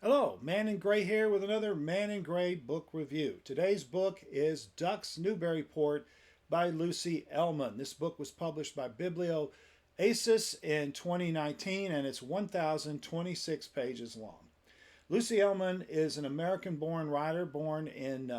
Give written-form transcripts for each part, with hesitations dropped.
Hello, Man in Gray here with another Man in Gray book review. Today's book is Ducks Newburyport by Lucy Ellmann. This book was published by Biblioasis in 2019 and it's 1,026 pages long. Lucy Ellmann is an American born writer born in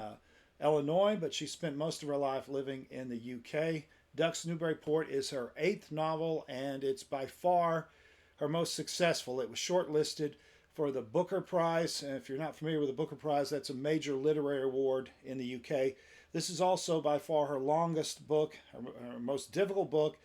Illinois, but she spent most of her life living in the UK. Ducks Newburyport is her eighth novel and it's by far her most successful. It was shortlisted for the Booker Prize. And if you're not familiar with the Booker Prize, that's a major literary award in the UK. This is also by far her longest book, her most difficult book,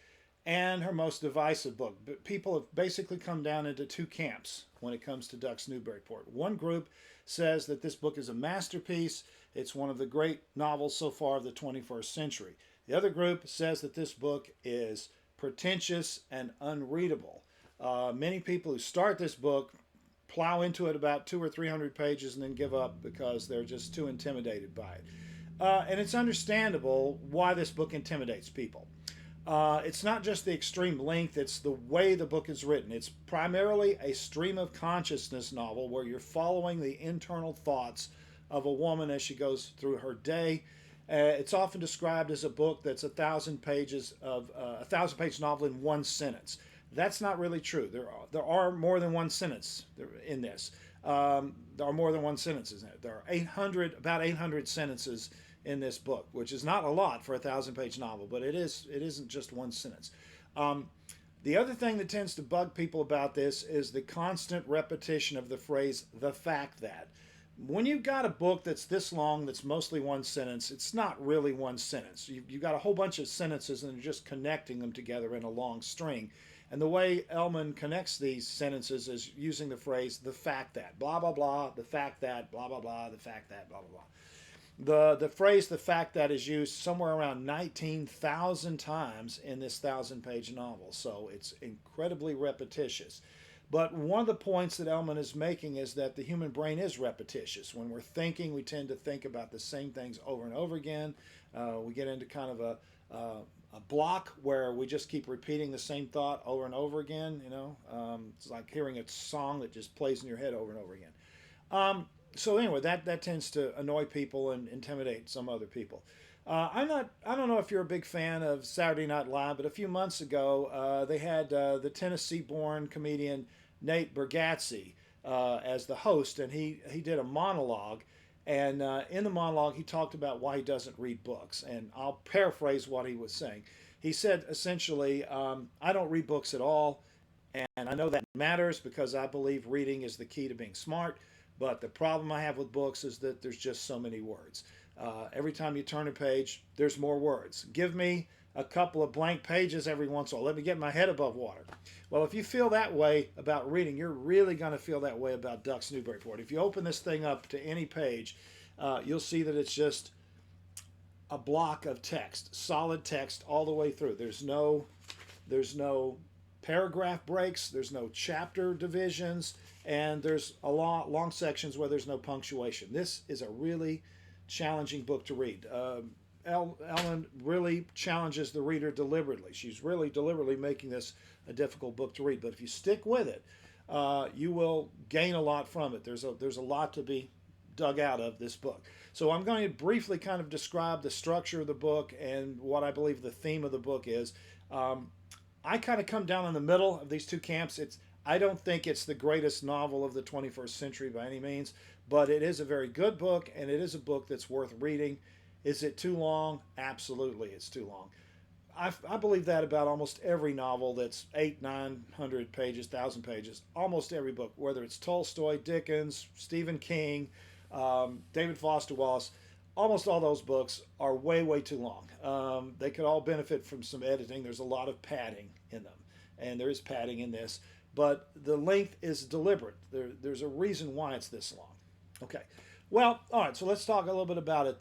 and her most divisive book. But people have basically come down into two camps when it comes to Ducks Newburyport. One group says that this book is a masterpiece. It's one of the great novels so far of the 21st century. The other group says that this book is pretentious and unreadable. Many people who start this book plow into it about 200 or 300 pages and then give up because they're just too intimidated by it. And it's understandable why this book intimidates people. It's not just the extreme length, it's the way the book is written. It's primarily a stream of consciousness novel where you're following the internal thoughts of a woman as she goes through her day. It's often described as a book that's 1,000 page novel in one sentence. That's not really true. There are more than one sentence in this. There are more than one sentences in it. There are about 800 sentences in this book, which is not a lot for a 1,000 page novel, but it isn't just one sentence. The other thing that tends to bug people about this is the constant repetition of the phrase "the fact that." When you've got a book that's this long, that's mostly one sentence, it's not really one sentence. You've got a whole bunch of sentences and you're just connecting them together in a long string. And the way Ellmann connects these sentences is using the phrase "the fact that," blah, blah, blah, the fact that, blah, blah, blah, the fact that, blah, blah, blah. The phrase "the fact that" is used somewhere around 19,000 times in this 1,000 page novel, so it's incredibly repetitious. But one of the points that Ellmann is making is that the human brain is repetitious. When we're thinking, we tend to think about the same things over and over again. We get into kind of a block where we just keep repeating the same thought over and over again. It's like hearing a song that just plays in your head over and over again. So anyway, that tends to annoy people and intimidate some other people. I don't know if you're a big fan of Saturday Night Live, but a few months ago they had the Tennessee-born comedian Nate Bargatze as the host, and he did a monologue. And in the monologue, he talked about why he doesn't read books. And I'll paraphrase what he was saying. He said essentially, I don't read books at all. And I know that matters because I believe reading is the key to being smart. But the problem I have with books is that there's just so many words. Every time you turn a page, there's more words. Give me a couple of blank pages every once in a while. Let me get my head above water. Well, if you feel that way about reading, you're really going to feel that way about Ducks Newburyport. If you open this thing up to any page, you'll see that it's just a block of text, solid text all the way through. There's no paragraph breaks, there's no chapter divisions, and there's a long sections where there's no punctuation. This is a really challenging book to read. Ellmann really challenges the reader deliberately. She's really deliberately making this a difficult book to read. But if you stick with it, you will gain a lot from it. There's a lot to be dug out of this book. So I'm going to briefly kind of describe the structure of the book and what I believe the theme of the book is. I kind of come down in the middle of these two camps. I don't think it's the greatest novel of the 21st century by any means, but it is a very good book, and it is a book that's worth reading. Is it too long? Absolutely, it's too long. I believe that about almost every novel that's 800-900 pages, 1,000 pages, almost every book, whether it's Tolstoy, Dickens, Stephen King, David Foster Wallace, almost all those books are way, way too long. They could all benefit from some editing. There's a lot of padding in them, and there is padding in this, but the length is deliberate. There's a reason why it's this long. Okay. Well, all right, so let's talk a little bit about it.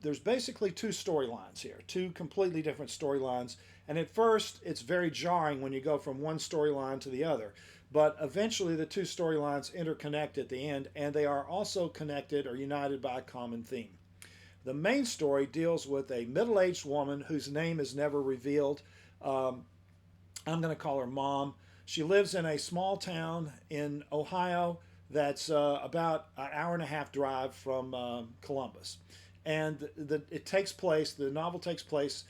There's basically two storylines here, two completely different storylines. And at first, it's very jarring when you go from one storyline to the other. But eventually, the two storylines interconnect at the end, and they are also connected or united by a common theme. The main story deals with a middle-aged woman whose name is never revealed. I'm going to call her Mom. She lives in a small town in Ohio that's about an hour and a half drive from Columbus. And it takes place, the novel takes place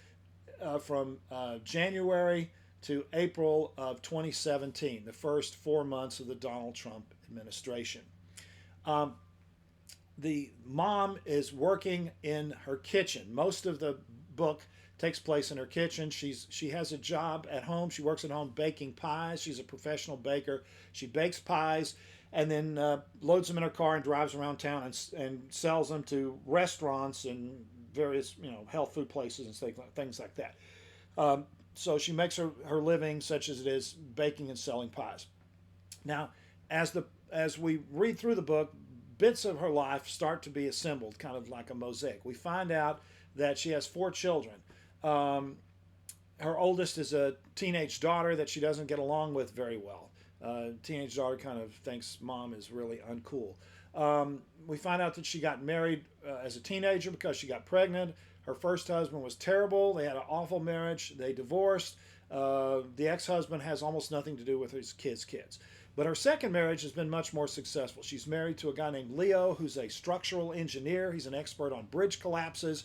from January to April of 2017, the first 4 months of the Donald Trump administration. Um, the mom is working in her kitchen. Most of the book takes place in her kitchen. She has a job at home. She works at home baking pies. She's a professional baker. She bakes pies and then loads them in her car and drives around town and sells them to restaurants and various health food places and things like that. So she makes her living such as it is baking and selling pies. Now, as we read through the book, bits of her life start to be assembled, kind of like a mosaic. We find out that she has 4 children. Um, Her oldest is a teenage daughter that she doesn't get along with very well. Teenage daughter kind of thinks mom is really uncool. We find out that she got married as a teenager because she got pregnant. Her first husband was terrible. They had an awful marriage. They divorced. The ex-husband has almost nothing to do with his kids. But her second marriage has been much more successful. She's married to a guy named Leo, who's a structural engineer. He's an expert on bridge collapses,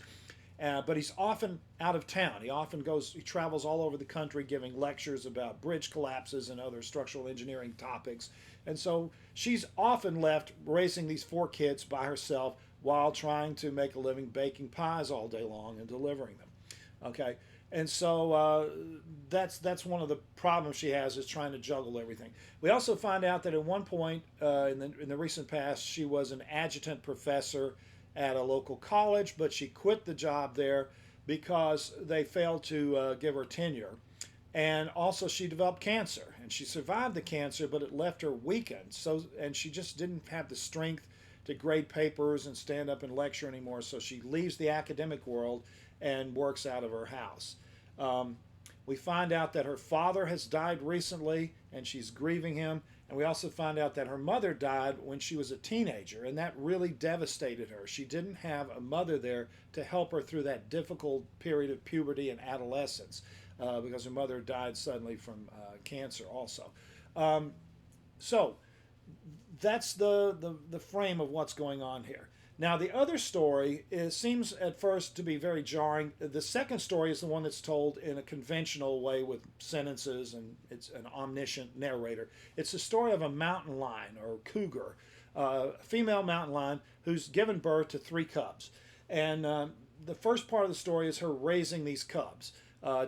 but he's often out of town. He travels all over the country giving lectures about bridge collapses and other structural engineering topics. And so she's often left raising these 4 kids by herself while trying to make a living baking pies all day long and delivering them. Okay, and so that's one of the problems she has, is trying to juggle everything. We also find out that at one point in the recent past, she was an adjunct professor at a local college, but she quit the job there because they failed to give her tenure. And also, she developed cancer, and she survived the cancer, but it left her weakened. And she just didn't have the strength to grade papers and stand up and lecture anymore. So she leaves the academic world and works out of her house. We find out that her father has died recently, and she's grieving him. And we also find out that her mother died when she was a teenager, and that really devastated her. She didn't have a mother there to help her through that difficult period of puberty and adolescence, because her mother died suddenly from cancer also. So that's the frame of what's going on here. Now, the other story seems at first to be very jarring. The second story is the one that's told in a conventional way with sentences, and it's an omniscient narrator. It's the story of a mountain lion, or cougar, a female mountain lion who's given birth to 3 cubs. And the first part of the story is her raising these cubs,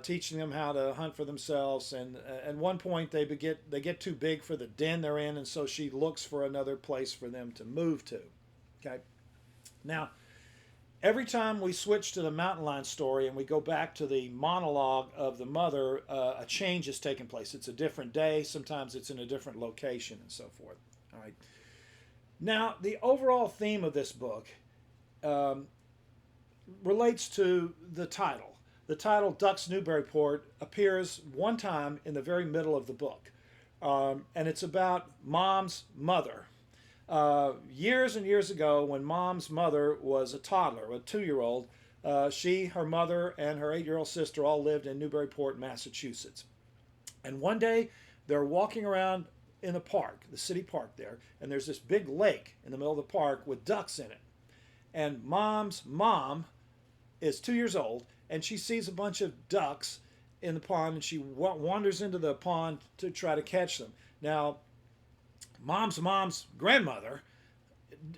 teaching them how to hunt for themselves. And at one point, they get too big for the den they're in, and so she looks for another place for them to move to. Okay. Now, every time we switch to the mountain lion story and we go back to the monologue of the mother, a change is taking place. It's a different day. Sometimes it's in a different location and so forth. All right. Now, the overall theme of this book relates to the title. The title, Ducks Newburyport, appears one time in the very middle of the book. And it's about Mom's mother. Years and years ago, when Mom's mother was a toddler, a 2-year-old, she, her mother, and her 8-year-old sister all lived in Newburyport, Massachusetts. And one day, they're walking around in the park, the city park there, and there's this big lake in the middle of the park with ducks in it. And Mom's mom is 2 years old, and she sees a bunch of ducks in the pond, and she wanders into the pond to try to catch them. Now, Mom's grandmother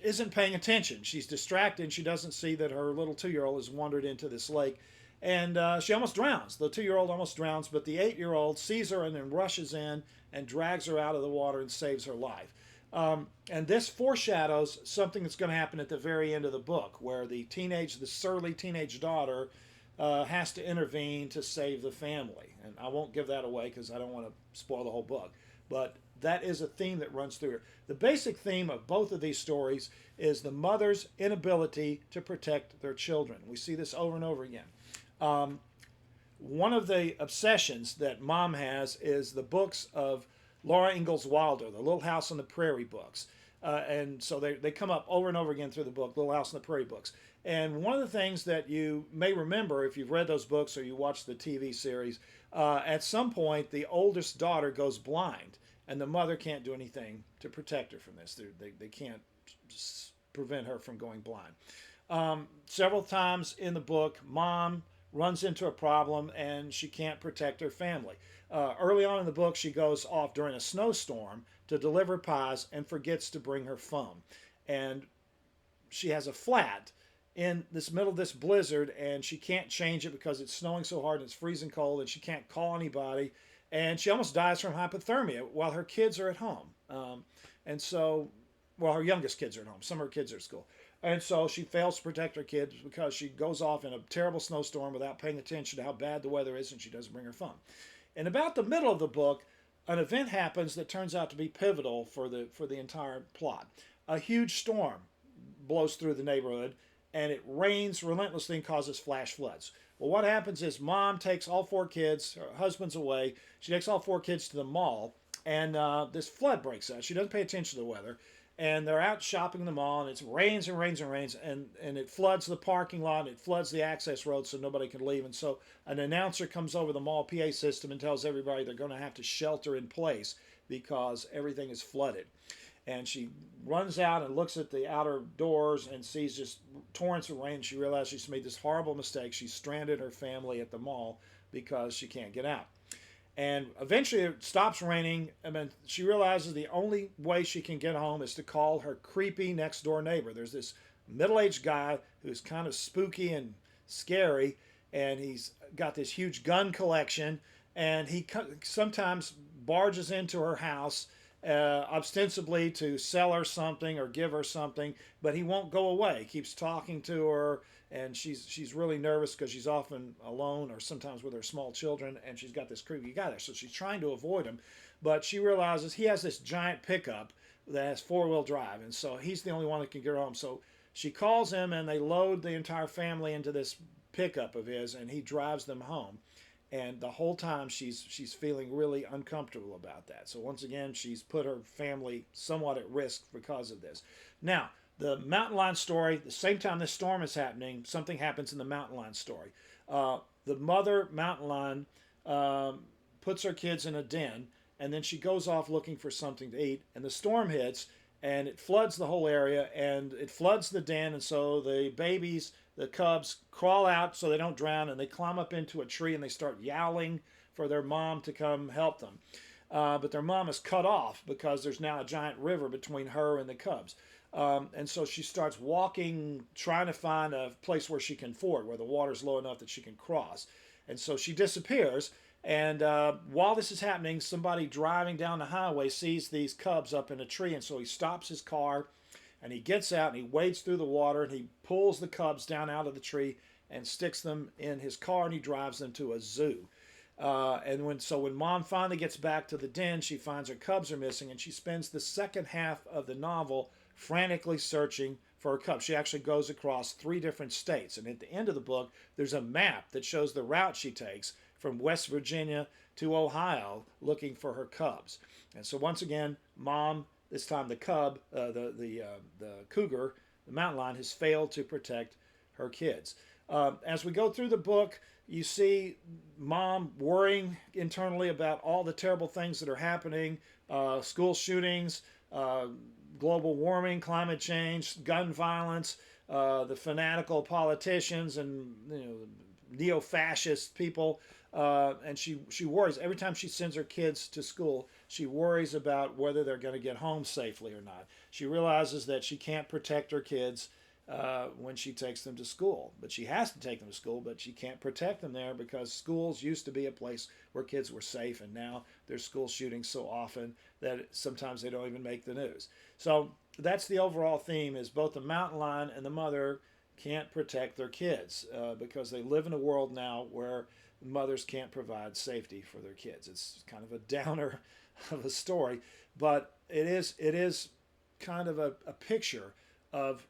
isn't paying attention. She's distracted, and she doesn't see that her little 2-year-old has wandered into this lake. And she almost drowns. The 2-year-old almost drowns, but the 8-year-old sees her and then rushes in and drags her out of the water and saves her life. And this foreshadows something that's going to happen at the very end of the book, where the surly teenage daughter has to intervene to save the family. And I won't give that away because I don't want to spoil the whole book. But that is a theme that runs through here. The basic theme of both of these stories is the mother's inability to protect their children. We see this over and over again. One of the obsessions that Mom has is the books of Laura Ingalls Wilder, the Little House on the Prairie books. And so they come up over and over again through the book, Little House on the Prairie books. And one of the things that you may remember if you've read those books or you watch the TV series, at some point the oldest daughter goes blind. and the mother can't do anything to protect her from this. They can't prevent her from going blind. Several times in the book, mom runs into a problem and she can't protect her family. Early on in the book, she goes off during a snowstorm to deliver pies and forgets to bring her phone. And she has a flat in this middle of this blizzard, and she can't change it because it's snowing so hard and it's freezing cold, and she can't call anybody, and she almost dies from hypothermia while her kids are at home. And so, well, her youngest kids are at home. Some of her kids are at school. And so she fails to protect her kids because she goes off in a terrible snowstorm without paying attention to how bad the weather is, and she doesn't bring her phone. And about the middle of the book, an event happens that turns out to be pivotal for the entire plot. A huge storm blows through the neighborhood, and it rains relentlessly and causes flash floods. Well, what happens is mom takes all four kids, her husband's away, she takes all four kids to the mall, and this flood breaks out. She doesn't pay attention to the weather, and they're out shopping in the mall, and it rains and rains and rains, and it floods the parking lot, and it floods the access road so nobody can leave. And so an announcer comes over the mall PA system and tells everybody they're going to have to shelter in place because everything is flooded. And she runs out and looks at the outer doors and sees just torrents of rain. She realizes she's made this horrible mistake. She's stranded her family at the mall because she can't get out. And eventually it stops raining. And then she realizes the only way she can get home is to call her creepy next door neighbor. There's this middle-aged guy who's kind of spooky and scary, and he's got this huge gun collection, and he sometimes barges into her house ostensibly to sell her something or give her something, but he won't go away. He keeps talking to her, and she's really nervous because she's often alone or sometimes with her small children, and she's got this creepy guy there. So she's trying to avoid him, but she realizes he has this giant pickup that has four-wheel drive, and so he's the only one that can get her home. So she calls him, and they load the entire family into this pickup of his, and he drives them home. And the whole time she's feeling really uncomfortable about that. So once again, she's put her family somewhat at risk because of this. Now, the mountain lion story, the same time this storm is happening, something happens in the mountain lion story. The mother mountain lion puts her kids in a den, and then she goes off looking for something to eat, and the storm hits, and it floods the whole area, and it floods the den, and so the babies, the cubs, crawl out so they don't drown, and they climb up into a tree, and they start yowling for their mom to come help them. But their mom is cut off because there's now a giant river between her and the cubs. And so she starts walking, trying to find a place where she can ford, where the water's low enough that she can cross. And so she disappears. And while this is happening, somebody driving down the highway sees these cubs up in a tree. And so he stops his car, and he gets out, and he wades through the water, and he pulls the cubs down out of the tree and sticks them in his car, and he drives them to a zoo. And when mom finally gets back to the den, she finds her cubs are missing, and she spends the second half of the novel frantically searching for her cubs. She actually goes across 3 different states, and at the end of the book, there's a map that shows the route she takes from West Virginia to Ohio looking for her cubs. And so once again, mom, this time the cub, the cougar, the mountain lion, has failed to protect her kids. As we go through the book, you see mom worrying internally about all the terrible things that are happening, school shootings, global warming, climate change, gun violence, the fanatical politicians and neo-fascist people. And she worries. Every time she sends her kids to school, she worries about whether they're going to get home safely or not. She realizes that she can't protect her kids when she takes them to school. But she has to take them to school, but she can't protect them there because schools used to be a place where kids were safe, and now there's school shootings so often that sometimes they don't even make the news. So that's the overall theme, is both the mountain lion and the mother can't protect their kids because they live in a world now where mothers can't provide safety for their kids. It's kind of a downer of a story, but it is kind of a picture of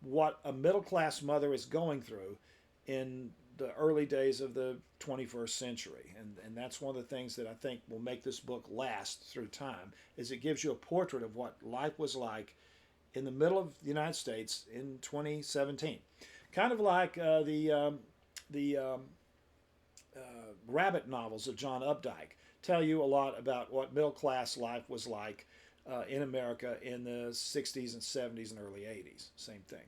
what a middle-class mother is going through in the early days of the 21st century. And that's one of the things that I think will make this book last through time, is it gives you a portrait of what life was like in the middle of the United States in 2017. Kind of like the rabbit novels of John Updike. tell you a lot about what middle class life was like in America in the 60s and 70s and early 80s. Same thing.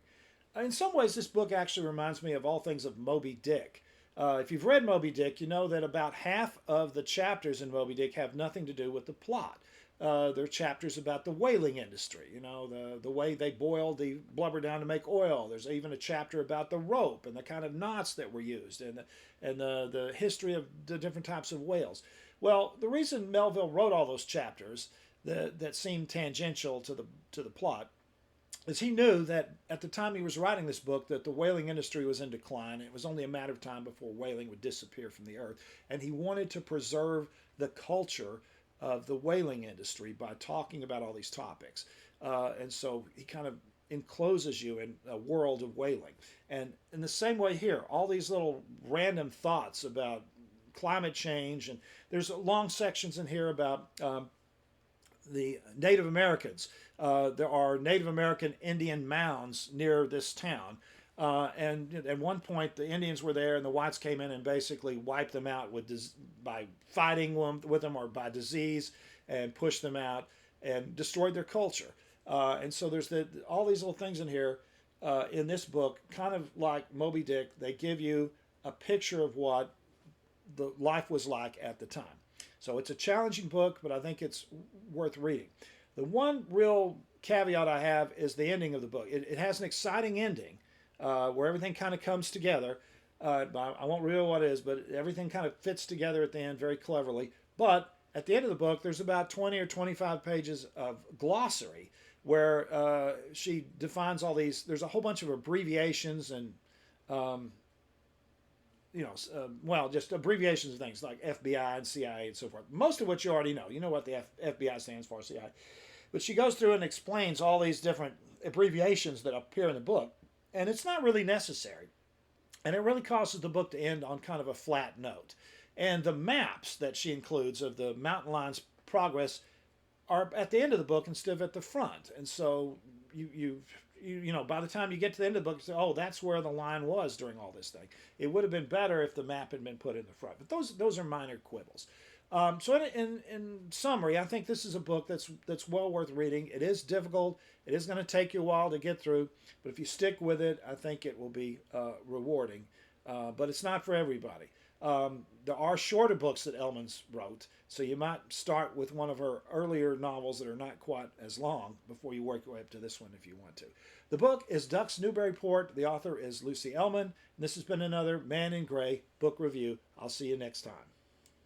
In some ways, this book actually reminds me of all things of Moby Dick. If you've read Moby Dick, you know that about half of the chapters in Moby Dick have nothing to do with the plot. There are chapters about the whaling industry, you know, the way they boiled the blubber down to make oil. There's even a chapter about the rope and the kind of knots that were used and the history of the different types of whales. Well, the reason Melville wrote all those chapters that seemed tangential to the plot is he knew that at the time he was writing this book that the whaling industry was in decline. It was only a matter of time before whaling would disappear from the earth, and he wanted to preserve the culture of the whaling industry by talking about all these topics. And so he kind of encloses you in a world of whaling. And in the same way here, all these little random thoughts about climate change, and there's long sections in here about the Native Americans. There are Native American Indian mounds near this town. And at one point, the Indians were there, and the whites came in and basically wiped them out by fighting with them or by disease, and pushed them out and destroyed their culture. And so there's all these little things in here in this book, kind of like Moby Dick. They give you a picture of what the life was like at the time. So it's a challenging book, but I think it's worth reading. The one real caveat I have is the ending of the book. It has an exciting ending where everything kind of comes together. I won't reveal what it is, but everything kind of fits together at the end very cleverly. But at the end of the book, there's about 20 or 25 pages of glossary where she defines all these. There's a whole bunch of abbreviations and just abbreviations of things like FBI and CIA and so forth. Most of what you already know. You know what the FBI stands for, CIA. But she goes through and explains all these different abbreviations that appear in the book. And it's not really necessary. And it really causes the book to end on kind of a flat note. And the maps that she includes of the mountain line's progress are at the end of the book instead of at the front. And so you know, by the time you get to the end of the book, you say, oh, that's where the line was during all this thing. It would have been better if the map had been put in the front. But those are minor quibbles. So in summary, I think this is a book that's well worth reading. It is difficult. It is going to take you a while to get through. But if you stick with it, I think it will be rewarding. But it's not for everybody. There are shorter books that Ellmann's wrote, so you might start with one of her earlier novels that are not quite as long before you work your way up to this one if you want to. The book is Ducks Newburyport. The author is Lucy Ellmann. And this has been another Man in Gray book review. I'll see you next time.